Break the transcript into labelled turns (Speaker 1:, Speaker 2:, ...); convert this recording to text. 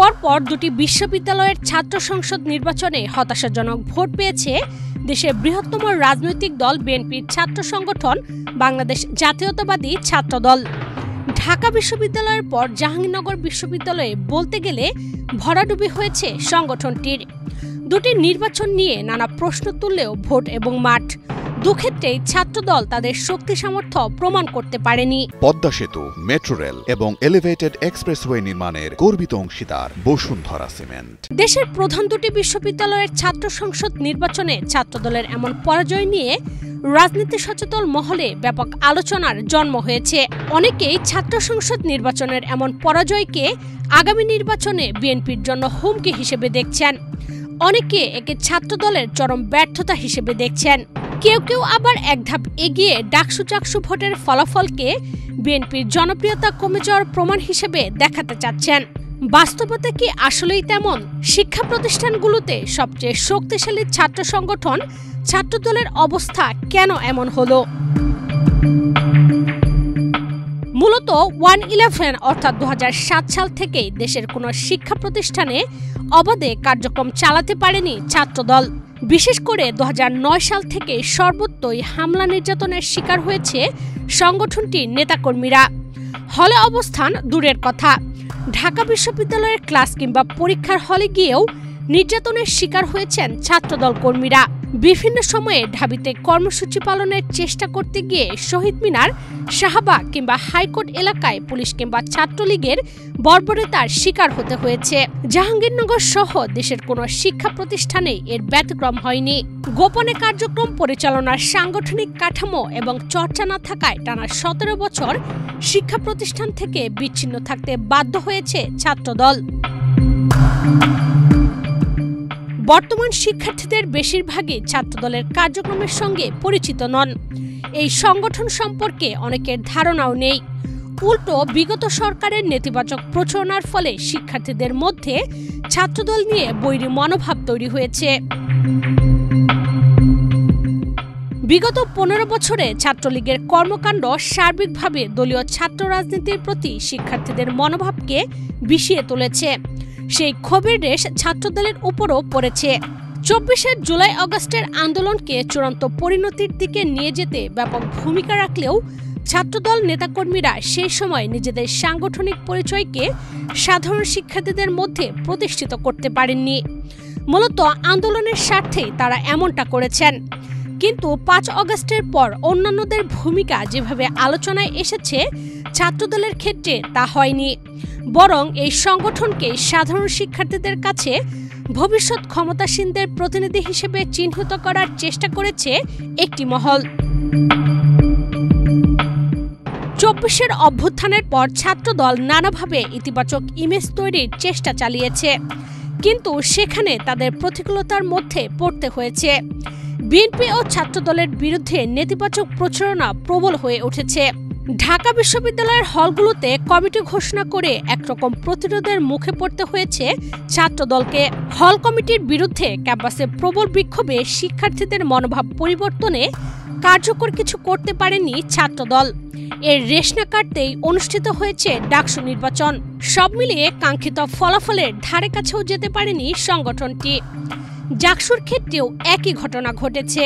Speaker 1: পরপর দুটি বিশ্ববিদ্যালয়ের ছাত্র সংসদ নির্বাচনে হতাশাজনক ভোট পেয়েছে দেশের বৃহত্তম রাজনৈতিক দল বিএনপির ছাত্র সংগঠন বাংলাদেশ জাতীয়তাবাদী ছাত্রদল। ঢাকা বিশ্ববিদ্যালয়ের পর জাহাঙ্গীরনগর বিশ্ববিদ্যালয়ে বলতে গেলে ভরাডুবি হয়েছে সংগঠনটির। দুটি নির্বাচন নিয়ে নানা প্রশ্ন তুললেও ভোট এবং মাঠ দুক্ষেত্রেই ছাত্রদল তাদের শক্তি সামর্থ্য প্রমাণ করতে পারেনি।
Speaker 2: পদ্মা সেতু, মেট্রো রেল এবং এলিভেটেড এক্সপ্রেসওয়ে নির্মাণের গর্বিত অংশীদার বসুন্ধরা সিমেন্ট।
Speaker 1: দেশের প্রধান দুটি বিশ্ববিদ্যালয়ের ছাত্র সংসদ নির্বাচনে ছাত্রদলের এমন পরাজয় নিয়ে রাজনীতি সচেতন মহলে ব্যাপক আলোচনার জন্ম হয়েছে। অনেকেই ছাত্র সংসদ নির্বাচনের এমন পরাজয়কে আগামী নির্বাচনে বিএনপির জন্য হুমকি হিসেবে দেখছেন। অনেকে একে ছাত্রদলের চরম ব্যর্থতা হিসেবে দেখছেন। কেউ কেউ আবার এক ধাপ এগিয়ে ডাকসু চাকসু ভোটের ফলাফলকে বিএনপির জনপ্রিয়তা কমে যাওয়ার প্রমাণ হিসেবে দেখাতে চাচ্ছেন। বাস্তবতা কি আসলেই তেমন? শিক্ষা প্রতিষ্ঠানগুলোতে সবচেয়ে শক্তিশালী ছাত্র সংগঠন ছাত্রদলের অবস্থা কেন এমন হলো? মূলত 1-11 অর্থাৎ 2007 সাল থেকেই দেশের কোনো শিক্ষা প্রতিষ্ঠানে অবাধে কার্যক্রম চালাতে পারেনি ছাত্রদল। বিশেষ করে 2009 সাল থেকে সর্বত্রই হামলা নির্যাতনের শিকার হয়েছে সংগঠনটির নেতাকর্মীরা। হলে অবস্থান দূরের কথা, ঢাকা বিশ্ববিদ্যালয়ের ক্লাস কিংবা পরীক্ষার হলে গিয়েও নির্যাতনের শিকার হয়েছেন ছাত্রদল কর্মীরা। বিভিন্ন সময়ে ঢাবিতে কর্মসূচি পালনের চেষ্টা করতে গিয়ে শহীদ মিনার, শাহবাগ কিংবা হাইকোর্ট এলাকায় পুলিশ কিংবা ছাত্রলীগের বর্বরতার শিকার হতে হয়েছে। জাহাঙ্গীরনগর সহ দেশের কোনো শিক্ষা প্রতিষ্ঠানে এর ব্যতিক্রম হয়নি। গোপনে কার্যক্রম পরিচালনার সাংগঠনিক কাঠামো এবং চর্চা না থাকায় টানা 17 বছর শিক্ষা প্রতিষ্ঠান থেকে বিচ্ছিন্ন থাকতে বাধ্য হয়েছে ছাত্রদল। বর্তমান শিক্ষার্থীদের বেশিরভাগই ছাত্রদলের কার্যক্রমের সঙ্গে পরিচিত নন। এই সংগঠন সম্পর্কে অনেকের ধারণাও নেই। উল্টো বিগত সরকারের নেতিবাচক প্রচারণার ফলে শিক্ষার্থীদের মধ্যে ছাত্রদল নিয়ে বৈরী মনোভাব তৈরি হয়েছে। বিগত 15 বছরে ছাত্রলীগের কর্মকাণ্ড সার্বিকভাবে দলীয় ছাত্র রাজনীতির প্রতি শিক্ষার্থীদের মনোভাবকে বিষিয়ে তুলেছে। সেই ক্ষোভের রেশ ছাত্রদলের উপরও পড়েছে। 24 জুলাই আগস্টের আন্দোলনকে চূড়ান্ত পরিণতির দিকে নিয়ে যেতে ব্যাপক ভূমিকা রাখলেও ছাত্রদল নেতাকর্মীরা সেই সময় নিজেদের সাংগঠনিক পরিচয়কে সাধারণ শিক্ষার্থীদের মধ্যে প্রতিষ্ঠিত করতে পারেননি। মূলত আন্দোলনের স্বার্থেই তারা এমনটা করেছেন। কিন্তু 5 আগস্টের পর অন্যান্যদের ভূমিকা যেভাবে আলোচনায় এসেছে, ছাত্রদলের ক্ষেত্রে তা হয়নি। বরং এই সংগঠনকে সাধারণ শিক্ষার্থীদের কাছে ভবিষ্যৎ ক্ষমতাসীনদের প্রতিনিধি হিসেবে চিহ্নিত করার চেষ্টা করেছে একটি মহল। 24 অভ্যুত্থানের পর ছাত্রদল নানাভাবে ইতিবাচক ইমেজ তৈরির চেষ্টা চালিয়েছে, কিন্তু সেখানে তাদের প্রতিকূলতার মধ্যে পড়তে হয়েছে। বিএনপি ও ছাত্রদলের বিরুদ্ধে নেতিবাচক প্রচারণা প্রবল হয়ে উঠেছে। ঢাকা বিশ্ববিদ্যালয়ের হলগুলোতে কমিটি ঘোষণা করে একরকম প্রতিরোধের মুখে পড়তে হয়েছে ছাত্রদলকে। হল কমিটির বিরুদ্ধে ক্যাম্পাসে প্রবল বিক্ষোভে শিক্ষার্থীদের মনোভাব পরিবর্তনে কার্যকর কিছু করতে পারেনি ছাত্রদল। এর রেশ না কাটতেই অনুষ্ঠিত হয়েছে ডাকসু নির্বাচন। সব মিলিয়ে কাঙ্ক্ষিত ফলাফলের ধারে কাছেও যেতে পারেনি সংগঠনটি। ডাকসুর ক্ষেত্রেও একই ঘটনা ঘটেছে।